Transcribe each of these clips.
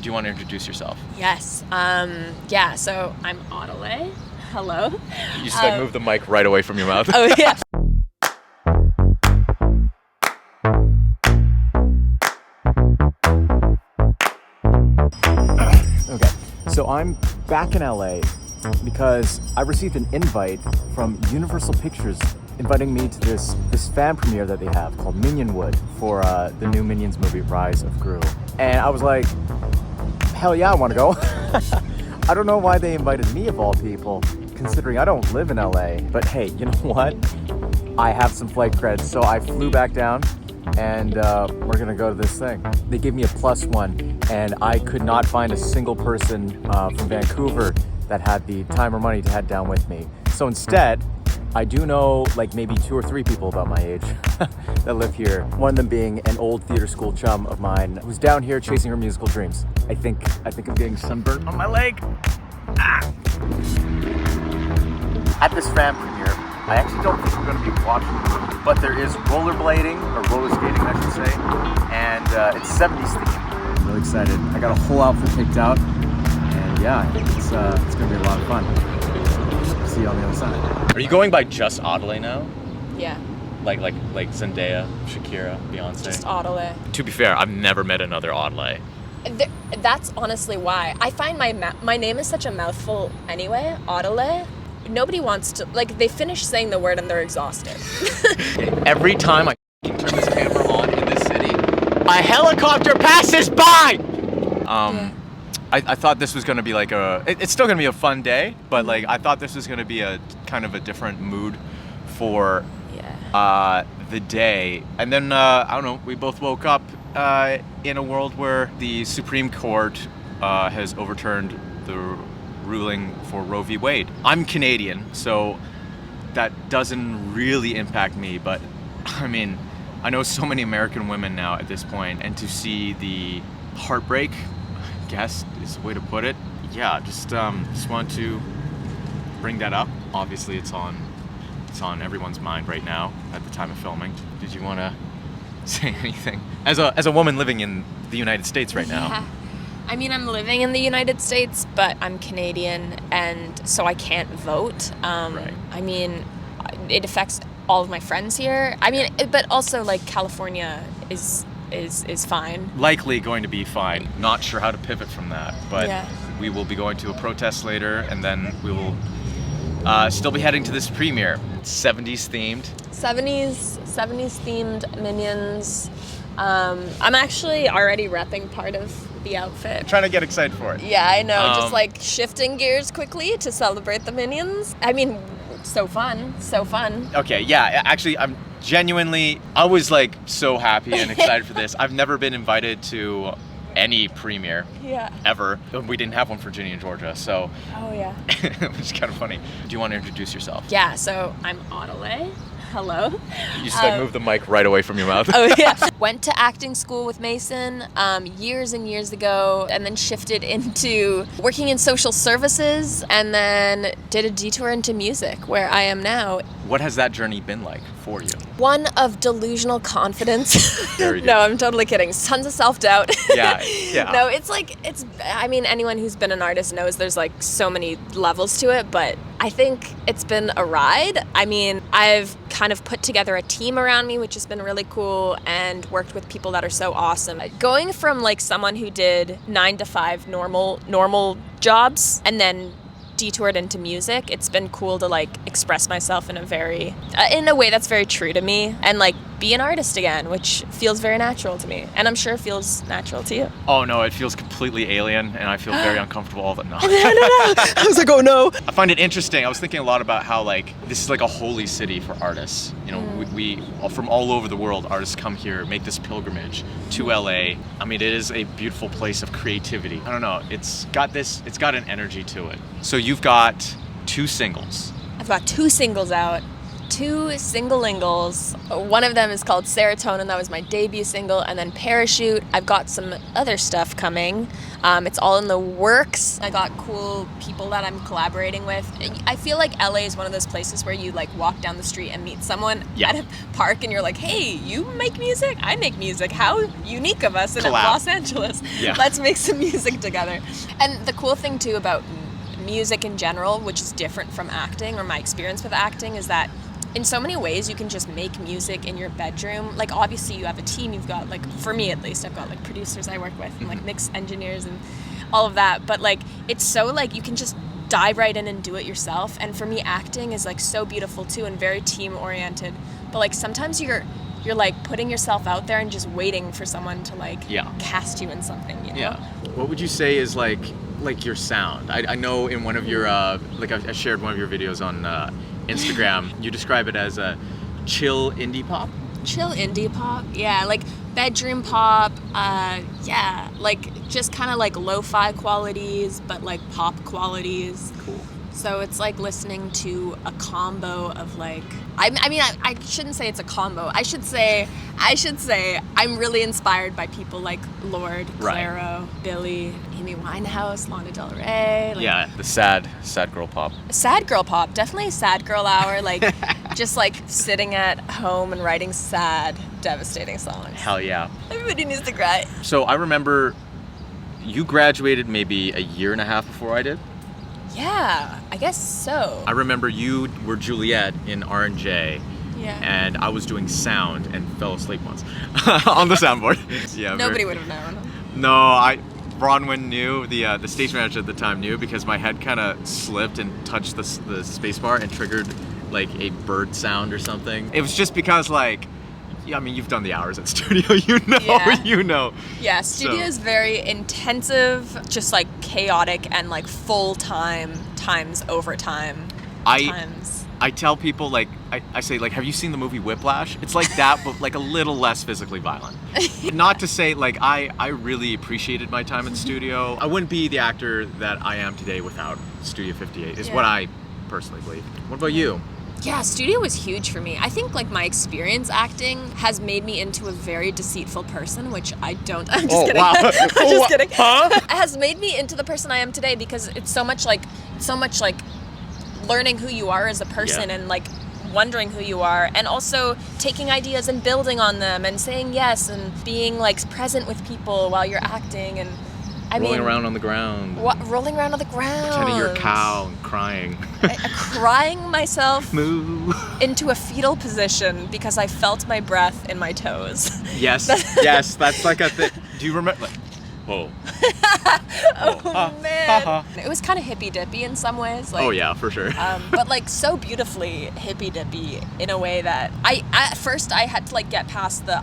Do you want to introduce yourself? Yes. Yeah, so I'm Audalei. Hello. You just move the mic right away from your mouth. Oh, yeah. Okay, so I'm back in LA because I received an invite from Universal Pictures inviting me to this fan premiere that they have called Minionwood for the new Minions movie, Rise of Gru. And I was like, hell yeah, I want to go. I don't know why they invited me of all people, considering I don't live in LA. But hey, you know what? I have some flight credits, so I flew back down and we're gonna go to this thing. They gave me a +1 and I could not find a single person from Vancouver that had the time or money to head down with me. So instead, I do know like maybe 2 or 3 people about my age that live here. One of them being an old theater school chum of mine who's down here chasing her musical dreams. I think I'm getting sunburned on my leg. Ah. At this fan premiere, I actually don't think we're going to be watching the movie, but there is rollerblading, or roller skating I should say, and it's 70s themed. I'm really excited. I got a whole outfit picked out, and yeah, I think it's going to be a lot of fun. See you on the other side. Are you going by just audalei now? Yeah, Like Zendaya, Shakira, Beyonce? just Audalei. To be fair, I've never met another audalei. That's honestly why. I find my name is such a mouthful anyway, Audalei. Nobody wants to, like, they finish saying the word and they're exhausted. Every time I turn this camera on in this city, a helicopter passes by! Yeah. I thought this was going to be like it's still going to be a fun day, but like I thought this was going to be a kind of a different mood for the day. And then, I don't know, we both woke up in a world where the Supreme Court has overturned the ruling for Roe v. Wade. I'm Canadian, so that doesn't really impact me, but I mean, I know so many American women now at this point, and to see the heartbreak, I guess is the way to put it. Yeah, just want to bring that up. Obviously, it's on everyone's mind right now at the time of filming. Did you want to say anything as a woman living in the United States right now? Yeah. I mean, I'm living in the United States, but I'm Canadian, and so I can't vote. Right. I mean, it affects all of my friends here. I mean, but also like California is fine. Likely going to be fine. Not sure how to pivot from that, but Yeah. we will be going to a protest later, and then we will still be heading to this premiere. 70s themed. 70s themed Minions. I'm actually already repping part of the outfit. Trying to get excited for it. Yeah, I know. Just like shifting gears quickly to celebrate the Minions. I mean, so fun. Okay, yeah, actually, I was like so happy and excited for this. I've never been invited to any premiere Yeah. ever. We didn't have one for Ginny and Georgia, so Oh, yeah. which is kind of funny. Do you want to introduce yourself? Yeah, so I'm Audalei. Hello. You just move the mic right away from your mouth. Oh, yeah. Went to acting school with Mason years and years ago, and then shifted into working in social services, and then did a detour into music, where I am now. What has that journey been like for you? One of delusional confidence. Very good. No, I'm totally kidding. Tons of self-doubt. Yeah. No, I mean, anyone who's been an artist knows there's like so many levels to it, but I think it's been a ride. I mean, I've kind of put together a team around me, which has been really cool, and worked with people that are so awesome. Going from like someone who did 9 to 5 normal jobs and then detoured into music, it's been cool to like express myself in a way that's very true to me, and like be an artist again, which feels very natural to me, and I'm sure it feels natural to you. Oh no, it feels completely alien, and I feel very uncomfortable all the time. No. I was like, oh no. I find it interesting. I was thinking a lot about how like this is like a holy city for artists. You know, we from all over the world, artists come here, make this pilgrimage to LA. I mean, it is a beautiful place of creativity. I don't know, it's got an energy to it. So you've got 2 singles. I've got 2 singles out. 2 single-ingles. One of them is called Serotonin. That was my debut single. And then Parachute. I've got some other stuff coming. It's all in the works. I got cool people that I'm collaborating with. I feel like LA is one of those places where you like walk down the street and meet someone at a park and you're like, hey, you make music? I make music. How unique of us in Los Angeles. Yeah. Let's make some music together. And the cool thing too about music in general, which is different from acting or my experience with acting, is that in so many ways you can just make music in your bedroom. Like obviously you have a team, you've got like, for me at least, I've got like producers I work with and like mix engineers and all of that, but like it's so like you can just dive right in and do it yourself. And for me, acting is like so beautiful too and very team oriented, but like sometimes you're like putting yourself out there and just waiting for someone to like cast you in something, you know? Yeah. What would you say is like your sound? I know in one of your like I shared one of your videos on Instagram, you describe it as a chill indie pop. Chill indie pop, yeah, like bedroom pop, like just kind of like lo-fi qualities, but like pop qualities. Cool. So it's like listening to a combo of like, I shouldn't say it's a combo. I should say I'm really inspired by people like Lorde, Clairo, Billy, Amy Winehouse, Lana Del Rey. Like, the sad girl pop. Sad girl pop, definitely sad girl hour. Like just like sitting at home and writing sad, devastating songs. Hell yeah. Everybody needs to cry. So I remember you graduated maybe a year and a half before I did. Yeah, I guess so. I remember you were Juliet in R&J. Yeah. And I was doing sound and fell asleep once on the soundboard. Yeah. Nobody would have known. No, Bronwyn knew, the stage manager at the time knew, because my head kind of slipped and touched the space bar and triggered like a bird sound or something. It was just because like, I mean, you've done the hours at studio, you know. Yeah, studio is very intensive, just like chaotic and like full-time times overtime times. I tell people, like, I say, like, have you seen the movie Whiplash? It's like that, but like a little less physically violent. Not to say, like, I really appreciated my time in studio. I wouldn't be the actor that I am today without Studio 58, is what I personally believe. What about you? Yeah, studio was huge for me. I think like my experience acting has made me into a very deceitful person, which I don't. I'm just kidding. Wow. I'm just kidding. Huh? It has made me into the person I am today because it's so much like learning who you are as a person and like wondering who you are, and also taking ideas and building on them and saying yes and being like present with people while you're acting and rolling around on the ground. Rolling around on the ground. Pretending you're a cow and crying. Crying myself Moo. into a fetal position because I felt my breath in my toes. Yes, yes, that's like a thing. Do you remember? Like, whoa. Oh man. It was kind of hippy dippy in some ways. Like, oh yeah, for sure. But like so beautifully hippy dippy in a way that at first I had to like get past the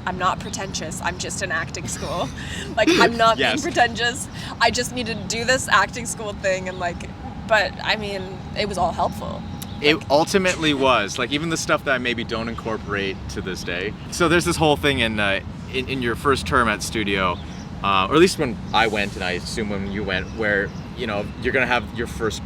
I'm not pretentious. I'm just in acting school. Like I'm not being pretentious. I just need to do this acting school thing and like, but I mean, it was all helpful. It ultimately was, like, even the stuff that I maybe don't incorporate to this day. So there's this whole thing in your first term at studio, or at least when I went, and I assume when you went, where, you know, you're gonna have your first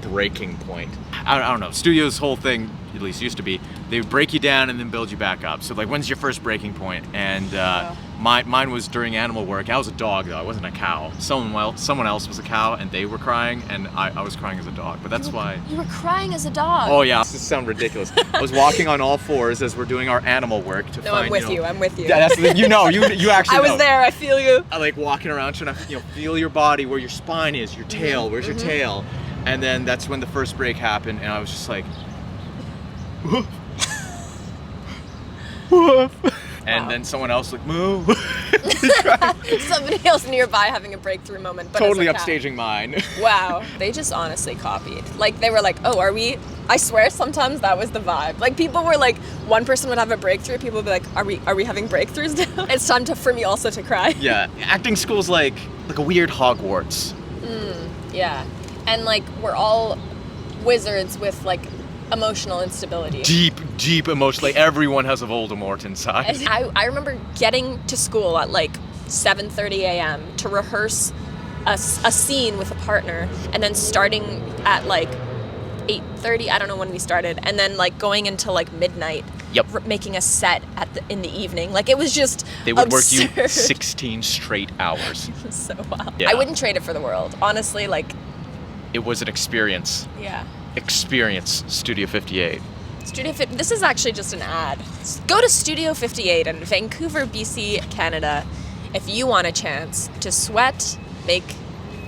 breaking point. I don't know, studio's whole thing, at least used to be, they would break you down and then build you back up. So like, when's your first breaking point? And mine was during animal work. I was a dog though, I wasn't a cow. Someone else was a cow and they were crying, and I was crying as a dog, but that's why. You were crying as a dog? Oh yeah, this sounds ridiculous. I was walking on all fours as we're doing our animal work to find, I'm with you. Yeah, that's the thing, you actually I was there, I feel you. I like walking around trying to, feel your body, where your spine is, your tail, where's your tail? And then that's when the first break happened, and I was just like, woof. And then someone else like, moo. Somebody else nearby having a breakthrough moment. But totally upstaging mine. Wow. They just honestly copied. Like, they were like, oh, are we? I swear sometimes that was the vibe. Like, people were like, one person would have a breakthrough, people would be like, are we having breakthroughs now? It's time for me also to cry. Yeah, acting school's like a weird Hogwarts. Yeah. And like, we're all wizards with like emotional instability. Deep emotional. Like, everyone has a Voldemort inside. I remember getting to school at like 7:30 a.m. to rehearse a scene with a partner, and then starting at like 8:30, I don't know when we started, and then like going until like midnight making a set in the evening. Like, it was just They would absurd. work you 16 straight hours. It was so wild. Yeah. I wouldn't trade it for the world. Honestly, like... It was an experience. Yeah. Experience Studio 58. This is actually just an ad. Go to Studio 58 in Vancouver, BC, Canada, if you want a chance to sweat, make,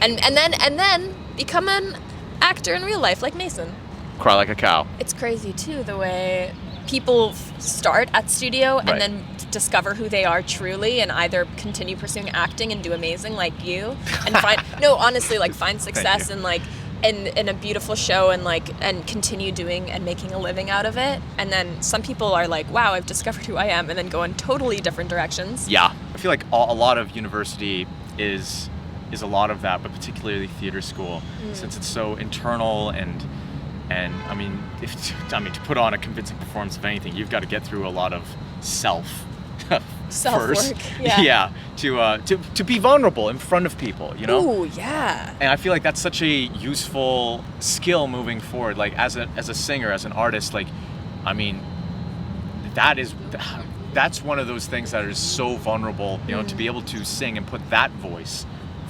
and then become an actor in real life like Mason. Cry like a cow. It's crazy too the way people start at studio and Right. then discover who they are truly and either continue pursuing acting and do amazing like you and find honestly, like, find success in like in a beautiful show and continue doing and making a living out of it. And then some people are like, wow, I've discovered who I am, and then go in totally different directions. Yeah. I feel like a lot of university is a lot of that, but particularly theater school, since it's so internal and I mean, to put on a convincing performance of anything, you've got to get through a lot of self-work. Yeah. To be vulnerable in front of people, you know? Ooh, yeah. And I feel like that's such a useful skill moving forward. Like, as a singer, as an artist, like, I mean, that's one of those things that is so vulnerable, you know, to be able to sing and put that voice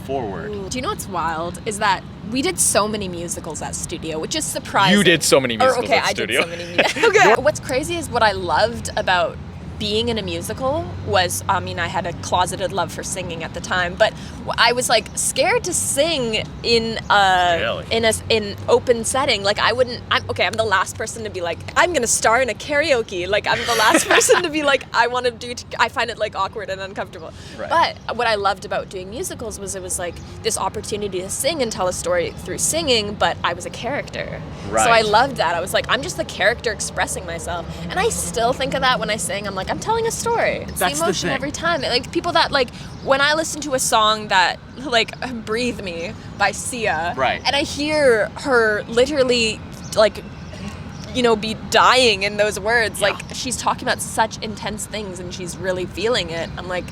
forward. Ooh. Do you know what's wild is that we did so many musicals at studio, which is surprising. You did so many musicals at I studio. did so many musicals. Okay. What's crazy is what I loved about being in a musical was, I mean, I had a closeted love for singing at the time, but I was like scared to sing in in open setting. Like, I'm the last person to be like, I'm gonna star in a karaoke. Like, I'm the last person to be like, I find it like awkward and uncomfortable. Right. But what I loved about doing musicals was it was like this opportunity to sing and tell a story through singing, but I was a character. Right. So I loved that. I was like, I'm just the character expressing myself. And I still think of that when I sing. I'm like, I'm telling a story. It's That's the emotion the thing. every time. Like, people that, like, when I listen to a song that, like, Breathe Me by Sia, Right. and I hear her literally, like, you know, be dying in those words, Yeah. like, she's talking about such intense things and she's really feeling it. I'm like,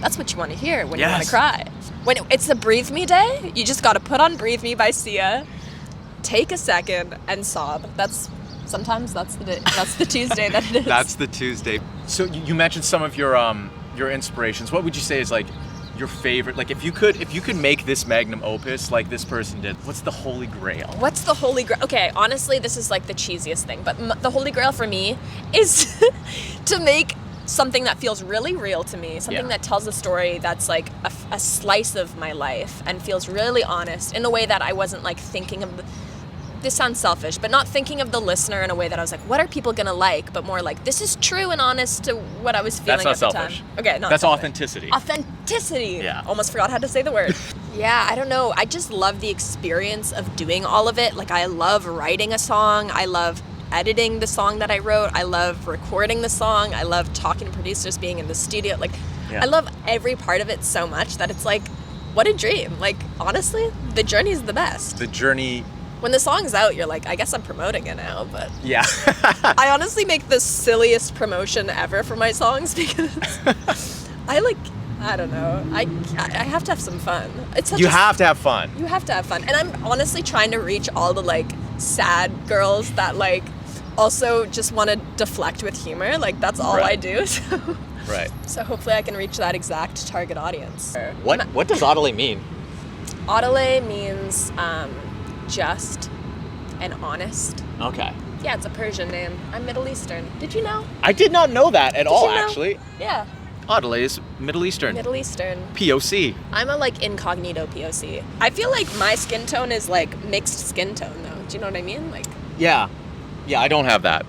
that's what you want to hear when you want to cry. When it's the Breathe Me day, you just got to put on Breathe Me by Sia, take a second, and sob. Sometimes that's the day, that's the Tuesday that it is. That's the Tuesday. So you mentioned some of your inspirations. What would you say is like your favorite? Like, if you could make this magnum opus like this person did, what's the holy grail? What's the holy grail? Okay, honestly, this is like the cheesiest thing, but the holy grail for me is to make something that feels really real to me, something that tells a story that's like a slice of my life and feels really honest in a way that I wasn't like thinking of this sounds selfish, but not thinking of the listener in a way that I was like, what are people gonna like? But more like, this is true and honest to what I was feeling That's not at the selfish. time. Okay, not That's selfish. authenticity. Authenticity. Yeah. Almost forgot how to say the word. Yeah, I don't know. I just love the experience of doing all of it. Like, I love writing a song. I love editing the song that I wrote. I love recording the song. I love talking to producers, being in the studio. Like, I love every part of it so much that it's like, what a dream. Like, honestly, the journey is the best. The journey. When the song's out, you're like, I guess I'm promoting it now, but Yeah. I honestly make the silliest promotion ever for my songs because I don't know. I have to have some fun. You have to have fun. You have to have fun. And I'm honestly trying to reach all the like sad girls that like also just want to deflect with humor. Like, that's all I do. So. Right. So hopefully I can reach that exact target audience. What does audalei mean? Audalei means just and honest. Okay. Yeah, it's a Persian name. I'm Middle Eastern. Did you know? I did not know that at all, you know? actually. Yeah, Audalei is Middle Eastern. Middle Eastern. POC. I'm a like incognito POC. I feel like my skin tone is like mixed skin tone though. Do you know what I mean? Like. Yeah. Yeah, I don't have that.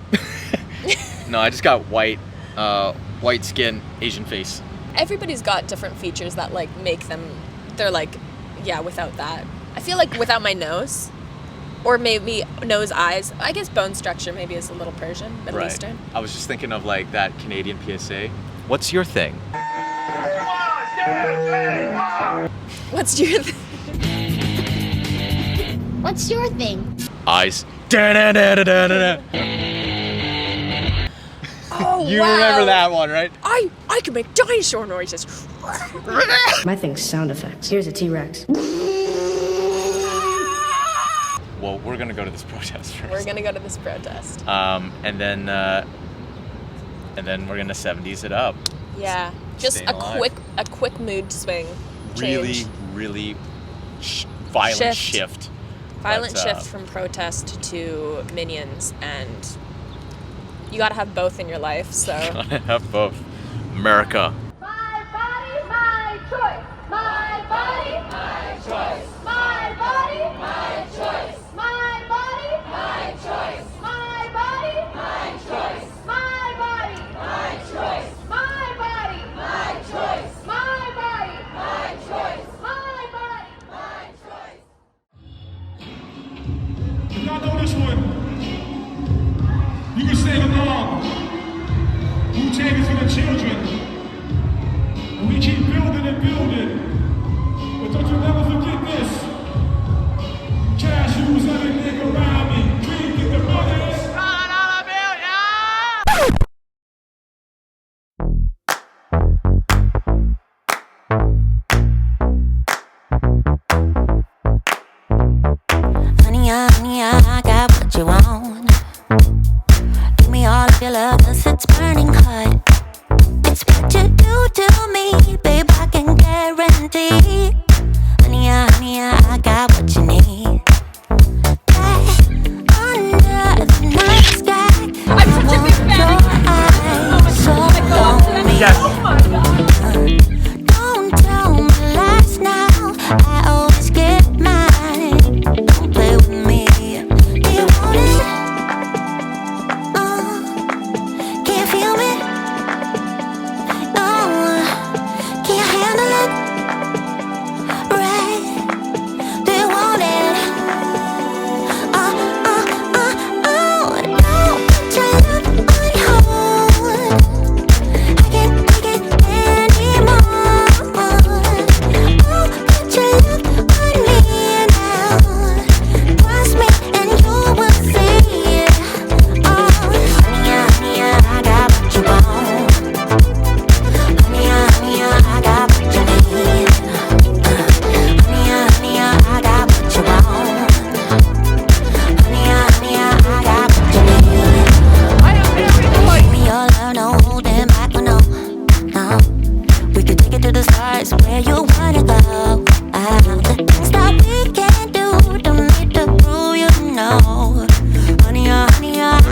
No, I just got white skin, Asian face. Everybody's got different features that like make them. They're like, yeah, without that. I feel like without my nose, or maybe nose, eyes. I guess bone structure maybe is a little Persian, Middle Eastern. I was just thinking of like that Canadian PSA. What's your thing? What's your thing? What's your thing? Eyes. Da-da-da-da-da-da. Oh, You wow. remember that one, right? I can make dinosaur noises. My thing's sound effects. Here's a T-Rex. Well, we're gonna go to this protest first. We're gonna go to this protest. And then and then we're gonna 70s it up. Yeah, just Staying alive. a quick mood swing. Really, Change. really violent shift. Violent But, shift from protest to Minions, and you gotta have both in your life. So I have both. America. My body, my choice. My body, my choice. My body, my choice. My body, my choice. My body, my choice. My body, my choice. My body, my choice. My body, my choice. My body, my choice. Y'all know this one. You can sing along. Wu-Tang is for the children. And we keep building and building. But don't you never forget this. Cashews, everything around me. Dream, get the money. Honey, I got what you want. Give me all of your love, 'cause it's burning hot. It's what you do to me, babe, I can guarantee. Honey, I got what you need. Under the night sky, I'm such a big fan. so on me. Yes. Don't tell me lies now, I always get mine. Don't play with me. Do you want it? Can you feel me? Can you handle it? Right? Do you want it? Don't put your love on hold. I can't take it anymore. Put your love on me now. Trust me and you will see it. Honey, I got what you want. Honey, I got what you need. Honey, I got what you want. Honey, I got what you need. Give me your love, no holding back, no. We could take it to the stars where you wanna go. The things that we can do, don't need to prove you know. Honey, I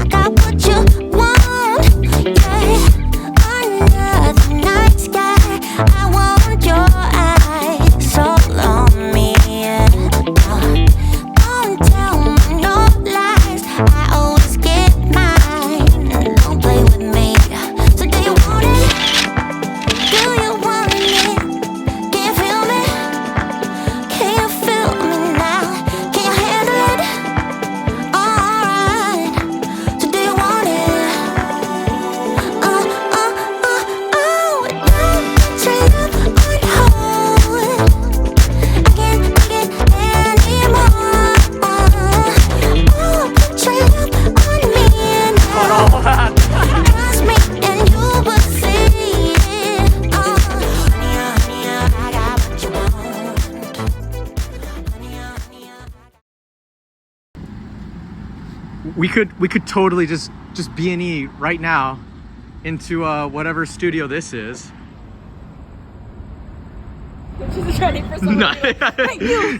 got what you want. Yeah, under the night sky, I want your eyes all on me. Don't tell me no lies, I always get mine. Don't play with me. So do you want it? Do you want it? Can you feel me? Can you feel me now? Can you handle it? Alright. So do you want it? Don't put your love on hold. I can't take it anymore. Put your love on me now. Trust me and you will see it. Honey, I got what you want. Honey, We could totally just B&E right now into whatever studio this is. she's ready for some. No. Hey, you.